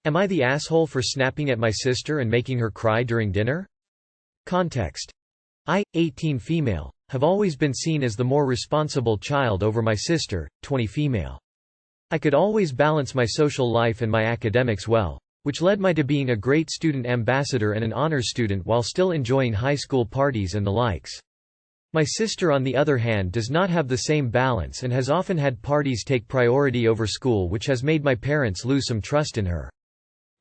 Am I the asshole for snapping at my sister and making her cry during dinner? Context. I, 18 female, have always been seen as the more responsible child over my sister, 20 female. I could always balance my social life and my academics well, which led me to being a great student ambassador and an honors student while still enjoying high school parties and the likes. My sister on the other hand does not have the same balance and has often had parties take priority over school, which has made my parents lose some trust in her.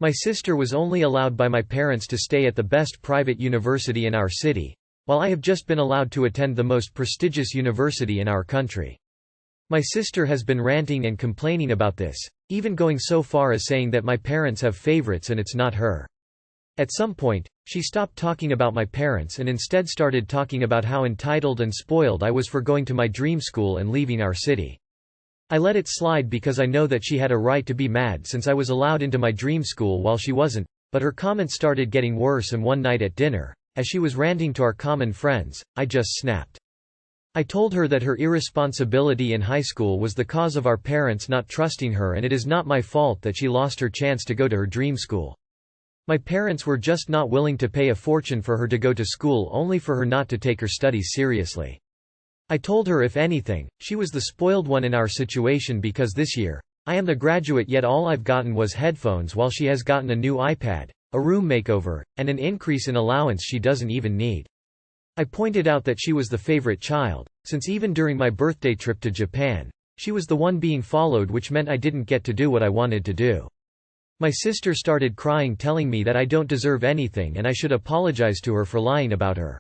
My sister was only allowed by my parents to stay at the best private university in our city, while I have just been allowed to attend the most prestigious university in our country. My sister has been ranting and complaining about this, even going so far as saying that my parents have favorites and it's not her. At some point, she stopped talking about my parents and instead started talking about how entitled and spoiled I was for going to my dream school and leaving our city. I let it slide because I know that she had a right to be mad since I was allowed into my dream school while she wasn't, but her comments started getting worse, and one night at dinner, as she was ranting to our common friends, I just snapped. I told her that her irresponsibility in high school was the cause of our parents not trusting her, and it is not my fault that she lost her chance to go to her dream school. My parents were just not willing to pay a fortune for her to go to school only for her not to take her studies seriously. I told her if anything, she was the spoiled one in our situation because this year, I am the graduate yet all I've gotten was headphones while she has gotten a new iPad, a room makeover, and an increase in allowance she doesn't even need. I pointed out that she was the favorite child, since even during my birthday trip to Japan, she was the one being followed, which meant I didn't get to do what I wanted to do. My sister started crying, telling me that I don't deserve anything and I should apologize to her for lying about her.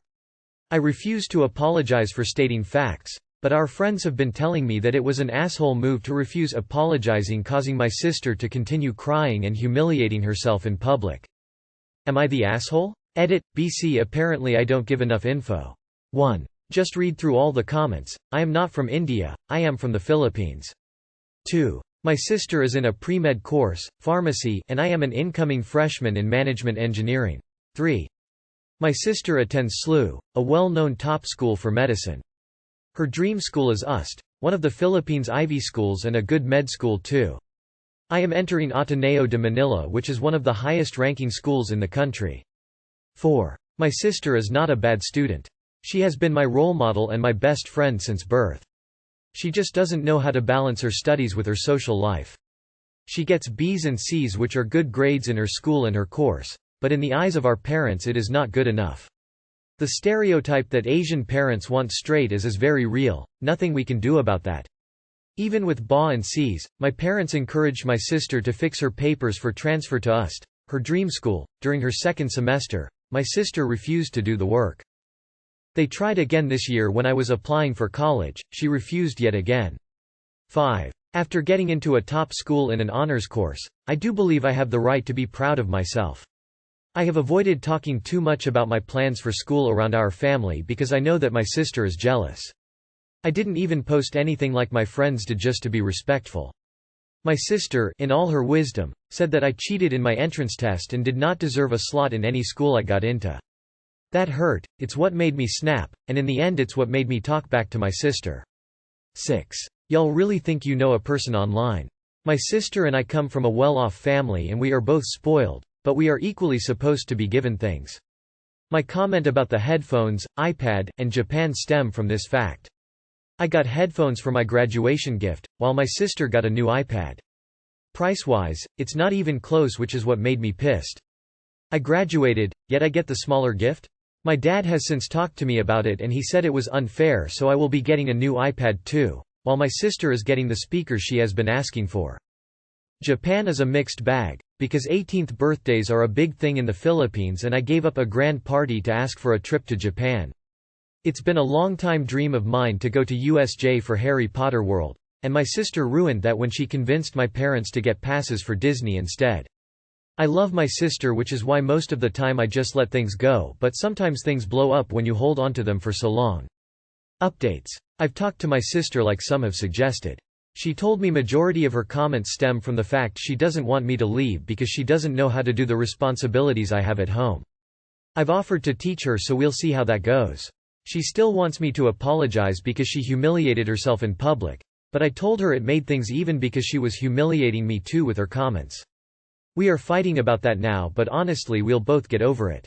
I refused to apologize for stating facts, but our friends have been telling me that it was an asshole move to refuse apologizing, causing my sister to continue crying and humiliating herself in public. Am I the asshole? Edit, BC. Apparently I don't give enough info. 1. Just read through all the comments. I am not from India, I am from the Philippines. 2. My sister is in a pre-med course, pharmacy, and I am an incoming freshman in management engineering. 3. My sister attends SLU, a well-known top school for medicine. Her dream school is UST, one of the Philippines' Ivy schools and a good med school too. I am entering Ateneo de Manila, which is one of the highest-ranking schools in the country. 4. My sister is not a bad student. She has been my role model and my best friend since birth. She just doesn't know how to balance her studies with her social life. She gets B's and C's, which are good grades in her school and her course, but in the eyes of our parents it is not good enough. The stereotype that Asian parents want straight A's is very real, nothing we can do about that. Even with BA and C's, my parents encouraged my sister to fix her papers for transfer to UST, her dream school. During her second semester, my sister refused to do the work. They tried again this year when I was applying for college, she refused yet again. 5. After getting into a top school in an honors course, I do believe I have the right to be proud of myself. I have avoided talking too much about my plans for school around our family because I know that my sister is jealous. I didn't even post anything like my friends did just to be respectful. My sister, in all her wisdom, said that I cheated in my entrance test and did not deserve a slot in any school I got into. That hurt, it's what made me snap, and in the end it's what made me talk back to my sister. 6. Y'all really think you know a person online. My sister and I come from a well-off family and we are both spoiled, but we are equally supposed to be given things. My comment about the headphones, iPad, and Japan stem from this fact. I got headphones for my graduation gift, while my sister got a new iPad. Price-wise, it's not even close, which is what made me pissed. I graduated, yet I get the smaller gift? My dad has since talked to me about it and he said it was unfair, so I will be getting a new iPad too, while my sister is getting the speakers she has been asking for. Japan is a mixed bag, because 18th birthdays are a big thing in the Philippines and I gave up a grand party to ask for a trip to Japan. It's been a long-time dream of mine to go to USJ for Harry Potter World, and my sister ruined that when she convinced my parents to get passes for Disney instead. I love my sister, which is why most of the time I just let things go, but sometimes things blow up when you hold onto them for so long. Updates. I've talked to my sister like some have suggested. She told me majority of her comments stem from the fact she doesn't want me to leave because she doesn't know how to do the responsibilities I have at home. I've offered to teach her, so we'll see how that goes. She still wants me to apologize because she humiliated herself in public, but I told her it made things even because she was humiliating me too with her comments. We are fighting about that now, but honestly we'll both get over it.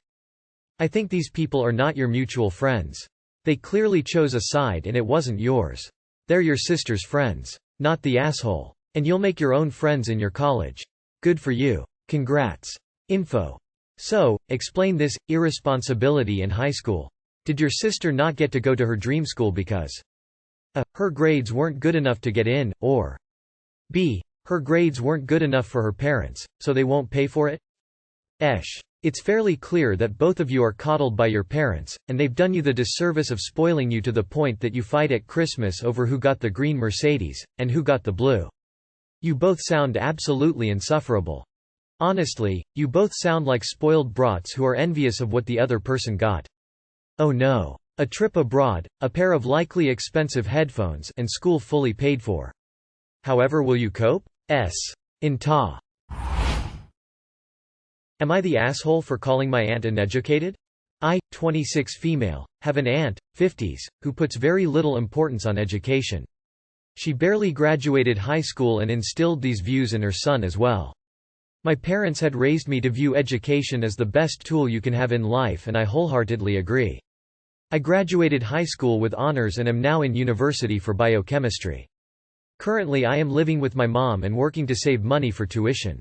I think these people are not your mutual friends. They clearly chose a side and it wasn't yours. They're your sister's friends. Not the asshole. And you'll make your own friends in your college. Good for you. Congrats. Info. So, explain this irresponsibility in high school. Did your sister not get to go to her dream school because a. Her grades weren't good enough to get in, or b. Her grades weren't good enough for her parents, so they won't pay for it? It's fairly clear that both of you are coddled by your parents, and they've done you the disservice of spoiling you to the point that you fight at Christmas over who got the green Mercedes, and who got the blue. You both sound absolutely insufferable. Honestly, you both sound like spoiled brats who are envious of what the other person got. Oh no. A trip abroad, a pair of likely expensive headphones, and school fully paid for. However, will you cope? In ta. Am I the asshole for calling my aunt uneducated? I, 26 female, have an aunt, 50s, who puts very little importance on education. She barely graduated high school and instilled these views in her son as well. My parents had raised me to view education as the best tool you can have in life, and I wholeheartedly agree. I graduated high school with honors and am now in university for biochemistry. Currently I am living with my mom and working to save money for tuition.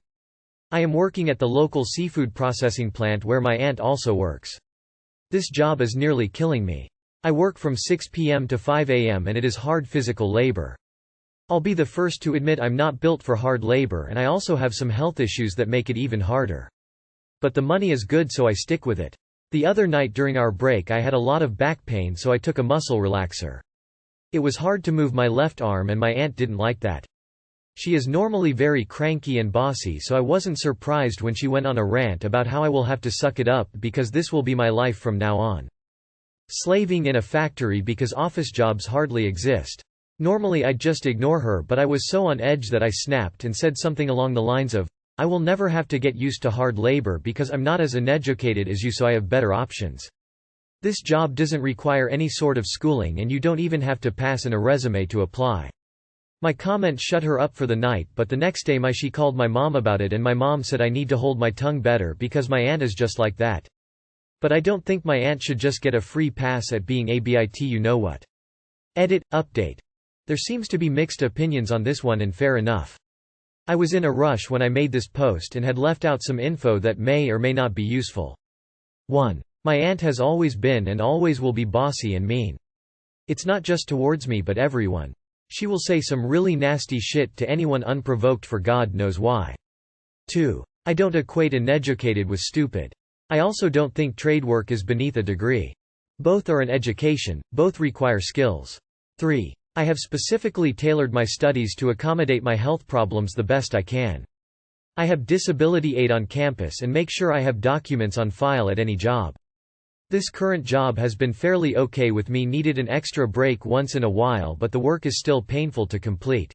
I am working at the local seafood processing plant where my aunt also works. This job is nearly killing me. I work from 6 p.m. to 5 a.m. and it is hard physical labor. I'll be the first to admit I'm not built for hard labor, and I also have some health issues that make it even harder. But the money is good, so I stick with it. The other night during our break I had a lot of back pain, so I took a muscle relaxer. It was hard to move my left arm and my aunt didn't like that. She is normally very cranky and bossy, so I wasn't surprised when she went on a rant about how I will have to suck it up because this will be my life from now on. Slaving in a factory because office jobs hardly exist. Normally I'd just ignore her, but I was so on edge that I snapped and said something along the lines of, I will never have to get used to hard labor because I'm not as uneducated as you, so I have better options. This job doesn't require any sort of schooling and you don't even have to pass in a resume to apply. My comment shut her up for the night, but the next day she called my mom about it and my mom said I need to hold my tongue better because my aunt is just like that. But I don't think my aunt should just get a free pass at being a bit you know what. Edit, update. There seems to be mixed opinions on this one, and fair enough. I was in a rush when I made this post and had left out some info that may or may not be useful. 1. My aunt has always been and always will be bossy and mean. It's not just towards me but everyone. She will say some really nasty shit to anyone unprovoked for God knows why. 2. I don't equate uneducated with stupid. I also don't think trade work is beneath a degree. Both are an education, both require skills. 3. I have specifically tailored my studies to accommodate my health problems the best I can. I have disability aid on campus and make sure I have documents on file at any job. This current job has been fairly okay with me, needed an extra break once in a while, but the work is still painful to complete.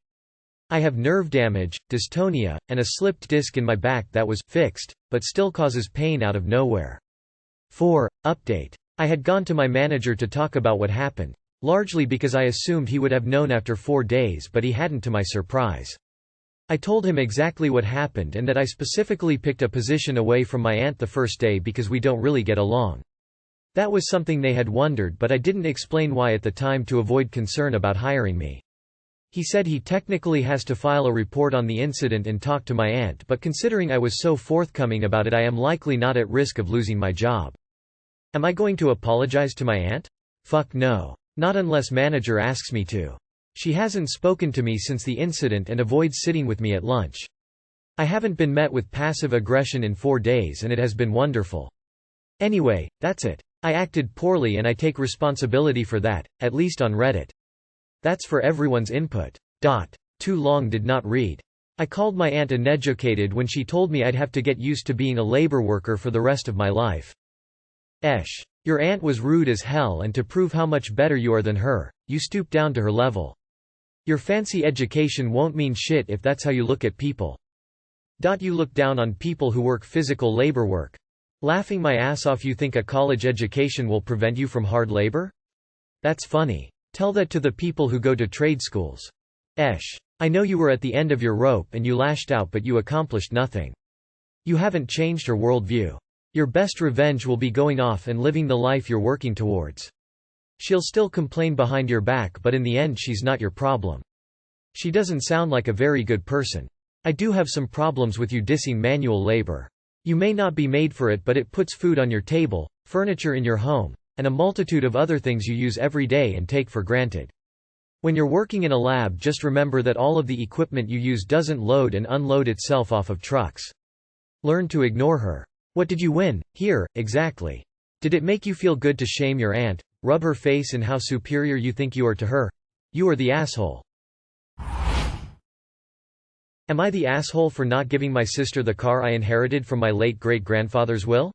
I have nerve damage, dystonia, and a slipped disc in my back that was fixed, but still causes pain out of nowhere. 4. Update. I had gone to my manager to talk about what happened. Largely because I assumed he would have known after 4 days, but he hadn't, to my surprise. I told him exactly what happened and that I specifically picked a position away from my aunt the first day because we don't really get along. That was something they had wondered, but I didn't explain why at the time to avoid concern about hiring me. He said he technically has to file a report on the incident and talk to my aunt, but considering I was so forthcoming about it, I am likely not at risk of losing my job. Am I going to apologize to my aunt? Fuck no. Not unless manager asks me to. She hasn't spoken to me since the incident and avoids sitting with me at lunch. I haven't been met with passive aggression in 4 days and it has been wonderful. Anyway, that's it. I acted poorly and I take responsibility for that, at least on Reddit. That's for everyone's input. Too long did not read. I called my aunt uneducated when she told me I'd have to get used to being a labor worker for the rest of my life. Your aunt was rude as hell, and to prove how much better you are than her, you stoop down to her level. Your fancy education won't mean shit if that's how you look at people. You look down on people who work physical labor work. Laughing my ass off, you think a college education will prevent you from hard labor? That's funny. Tell that to the people who go to trade schools. I know you were at the end of your rope and you lashed out, but you accomplished nothing. You haven't changed her worldview. Your best revenge will be going off and living the life you're working towards. She'll still complain behind your back, but in the end she's not your problem. She doesn't sound like a very good person. I do have some problems with you dissing manual labor. You may not be made for it, but it puts food on your table, furniture in your home, and a multitude of other things you use every day and take for granted. When you're working in a lab, just remember that all of the equipment you use doesn't load and unload itself off of trucks. Learn to ignore her. What did you win? Here, exactly. Did it make you feel good to shame your aunt, rub her face in how superior you think you are to her? You are the asshole. Am I the asshole for not giving my sister the car I inherited from my late great-grandfather's will?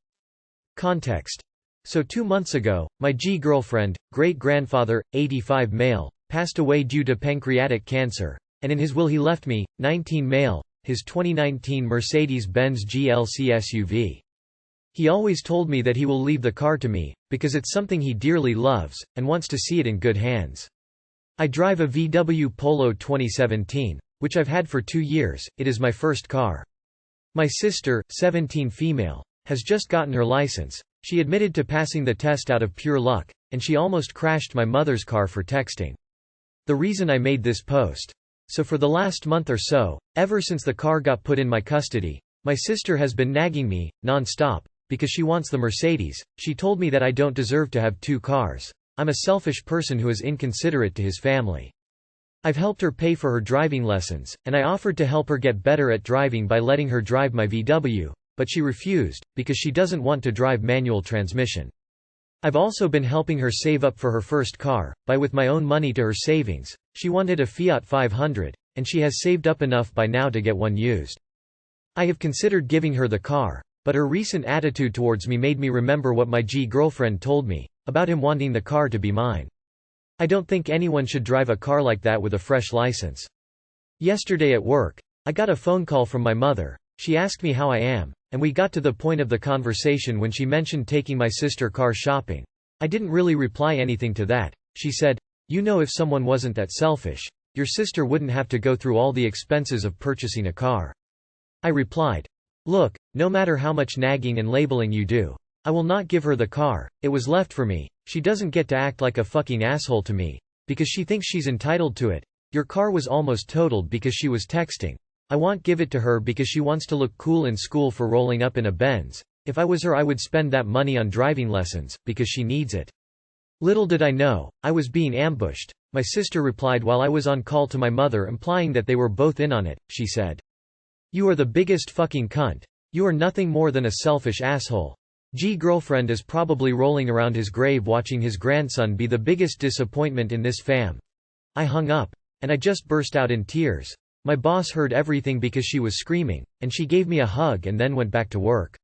Context. So 2 months ago, my G-girlfriend, great-grandfather, 85 male, passed away due to pancreatic cancer, and in his will he left me, 19 male, his 2019 Mercedes-Benz GLC SUV. He always told me that he will leave the car to me, because it's something he dearly loves, and wants to see it in good hands. I drive a VW Polo 2017. Which I've had for 2 years. It is my first car. My sister, 17 female, has just gotten her license. She admitted to passing the test out of pure luck, and she almost crashed my mother's car for texting. The reason I made this post. So for the last month or so, ever since the car got put in my custody, my sister has been nagging me, non-stop, because she wants the Mercedes. She told me that I don't deserve to have 2 cars. I'm a selfish person who is inconsiderate to his family. I've helped her pay for her driving lessons, and I offered to help her get better at driving by letting her drive my VW, but she refused, because she doesn't want to drive manual transmission. I've also been helping her save up for her first car, by with my own money to her savings. She wanted a Fiat 500, and she has saved up enough by now to get one used. I have considered giving her the car, but her recent attitude towards me made me remember what my G-girlfriend told me, about him wanting the car to be mine. I don't think anyone should drive a car like that with a fresh license. Yesterday at work, I got a phone call from my mother. She asked me how I am, and we got to the point of the conversation when she mentioned taking my sister car shopping. I didn't really reply anything to that. She said, "You know, if someone wasn't that selfish, your sister wouldn't have to go through all the expenses of purchasing a car." I replied, "Look, no matter how much nagging and labeling you do, I will not give her the car. It was left for me. She doesn't get to act like a fucking asshole to me, because she thinks she's entitled to it. Your car was almost totaled because she was texting. I won't give it to her because she wants to look cool in school for rolling up in a Benz. If I was her, I would spend that money on driving lessons, because she needs it." Little did I know, I was being ambushed. My sister replied while I was on call to my mother, implying that they were both in on it. She said, "You are the biggest fucking cunt. You are nothing more than a selfish asshole." G-girlfriend is probably rolling around his grave watching his grandson be the biggest disappointment in this fam. I hung up. And I just burst out in tears. My boss heard everything because she was screaming, and she gave me a hug and then went back to work.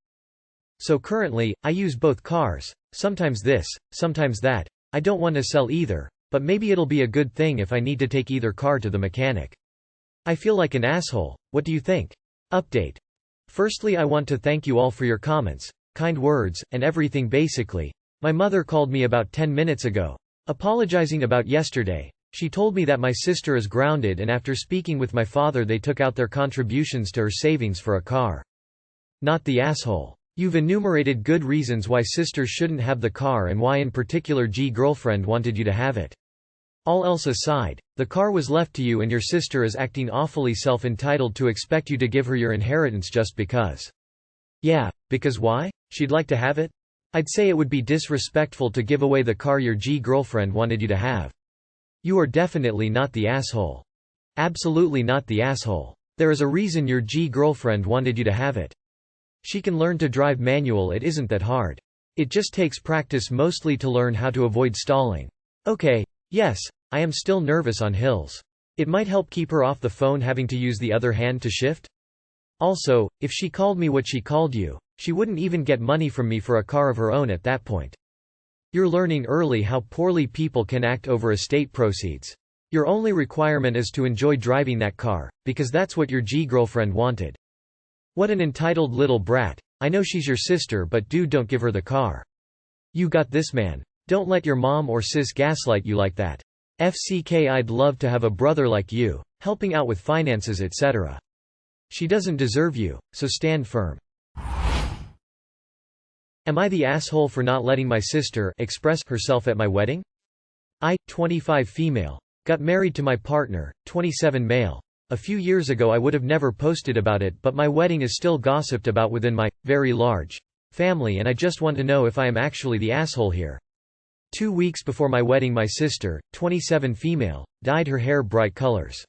So currently, I use both cars. Sometimes this, sometimes that. I don't want to sell either, but maybe it'll be a good thing if I need to take either car to the mechanic. I feel like an asshole. What do you think? Update. Firstly, I want to thank you all for your comments, kind words, and everything basically. My mother called me about 10 minutes ago, apologizing about yesterday. She told me that my sister is grounded, and after speaking with my father they took out their contributions to her savings for a car. Not the asshole. You've enumerated good reasons why sisters shouldn't have the car and why in particular G-girlfriend wanted you to have it. All else aside, the car was left to you and your sister is acting awfully self-entitled to expect you to give her your inheritance just because. Yeah, because why? She'd like to have it? I'd say it would be disrespectful to give away the car your G-girlfriend wanted you to have. You are definitely not the asshole. Absolutely not the asshole. There is a reason your G-girlfriend wanted you to have it. She can learn to drive manual, it isn't that hard. It just takes practice, mostly to learn how to avoid stalling. Okay, yes, I am still nervous on hills. It might help keep her off the phone having to use the other hand to shift. Also, if she called me what she called you, she wouldn't even get money from me for a car of her own at that point. You're learning early how poorly people can act over estate proceeds. Your only requirement is to enjoy driving that car, because that's what your G-girlfriend wanted. What an entitled little brat. I know she's your sister, but dude, don't give her the car. You got this, man. Don't let your mom or sis gaslight you like that. FCK, I'd love to have a brother like you, helping out with finances etc. She doesn't deserve you, so stand firm. Am I the asshole for not letting my sister express herself at my wedding? 25 female. Got married to my partner, 27 male. A few years ago I would have never posted about it, but my wedding is still gossiped about within my very large family, and I just want to know if I am actually the asshole here. 2 weeks before my wedding, my sister, 27 female, dyed her hair bright colors.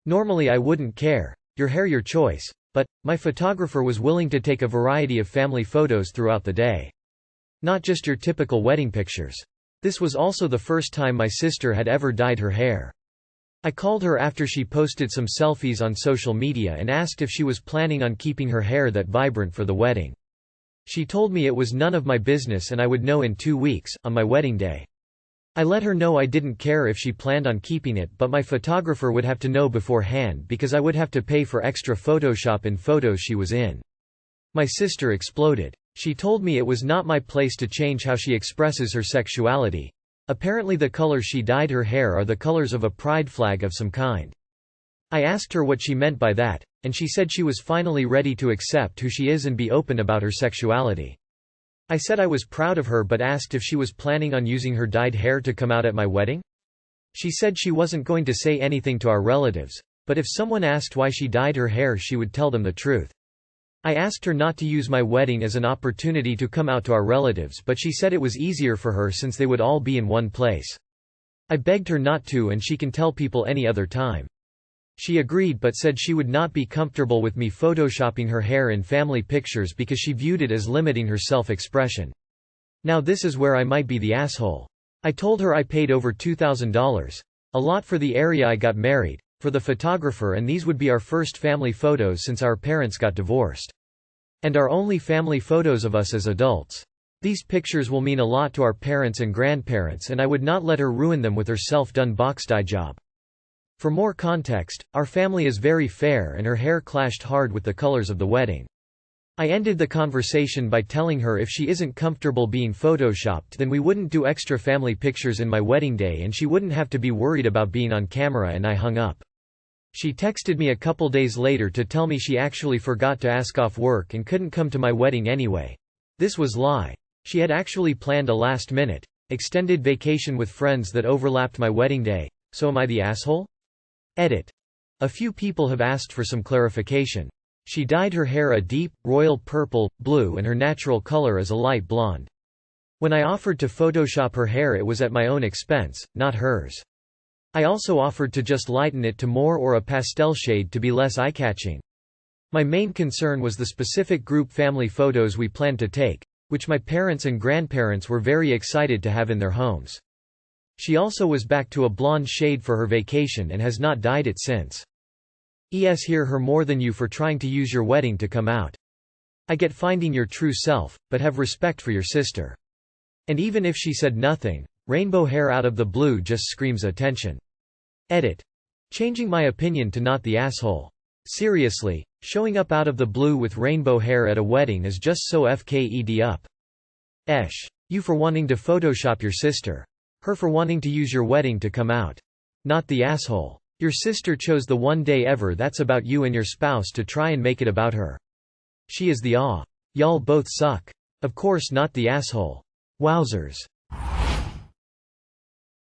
Normally I wouldn't care. Your hair, your choice. But my photographer was willing to take a variety of family photos throughout the day. Not just your typical wedding pictures. This was also the first time my sister had ever dyed her hair. I called her after she posted some selfies on social media and asked if she was planning on keeping her hair that vibrant for the wedding. She told me it was none of my business and I would know in 2 weeks, on my wedding day. I let her know I didn't care if she planned on keeping it, but my photographer would have to know beforehand because I would have to pay for extra Photoshop in photos she was in. My sister exploded. She told me it was not my place to change how she expresses her sexuality. Apparently the colors she dyed her hair are the colors of a pride flag of some kind. I asked her what she meant by that, and she said she was finally ready to accept who she is and be open about her sexuality. I said I was proud of her but asked if she was planning on using her dyed hair to come out at my wedding. She said she wasn't going to say anything to our relatives, but if someone asked why she dyed her hair she would tell them the truth. I asked her not to use my wedding as an opportunity to come out to our relatives, but she said it was easier for her since they would all be in one place. I begged her not to and she can tell people any other time. She agreed but said she would not be comfortable with me photoshopping her hair in family pictures because she viewed it as limiting her self-expression. Now this is where I might be the asshole. I told her I paid over $2,000. A lot for the area I got married, for the photographer, and these would be our first family photos since our parents got divorced. And our only family photos of us as adults. These pictures will mean a lot to our parents and grandparents and I would not let her ruin them with her self-done box dye job. For more context, our family is very fair and her hair clashed hard with the colors of the wedding. I ended the conversation by telling her if she isn't comfortable being photoshopped then we wouldn't do extra family pictures in my wedding day and she wouldn't have to be worried about being on camera, and I hung up. She texted me a couple days later to tell me she actually forgot to ask off work and couldn't come to my wedding anyway. This was lie. She had actually planned a last-minute, extended vacation with friends that overlapped my wedding day. So am I the asshole? Edit. A few people have asked for some clarification. She dyed her hair a deep, royal purple, blue, and her natural color is a light blonde. When I offered to Photoshop her hair it was at my own expense, not hers. I also offered to just lighten it to more or a pastel shade to be less eye-catching. My main concern was the specific group family photos we planned to take, which my parents and grandparents were very excited to have in their homes. She also was back to a blonde shade for her vacation and has not dyed it since. Hear her more than you for trying to use your wedding to come out. I get finding your true self, but have respect for your sister. And even if she said nothing, rainbow hair out of the blue just screams attention. Edit. Changing my opinion to not the asshole. Seriously, showing up out of the blue with rainbow hair at a wedding is just so FKED up. You for wanting to Photoshop your sister. Her for wanting to use your wedding to come out. Not the asshole. Your sister chose the one day ever that's about you and your spouse to try and make it about her. She is the aw. Y'all both suck. Of course not the asshole. Wowzers.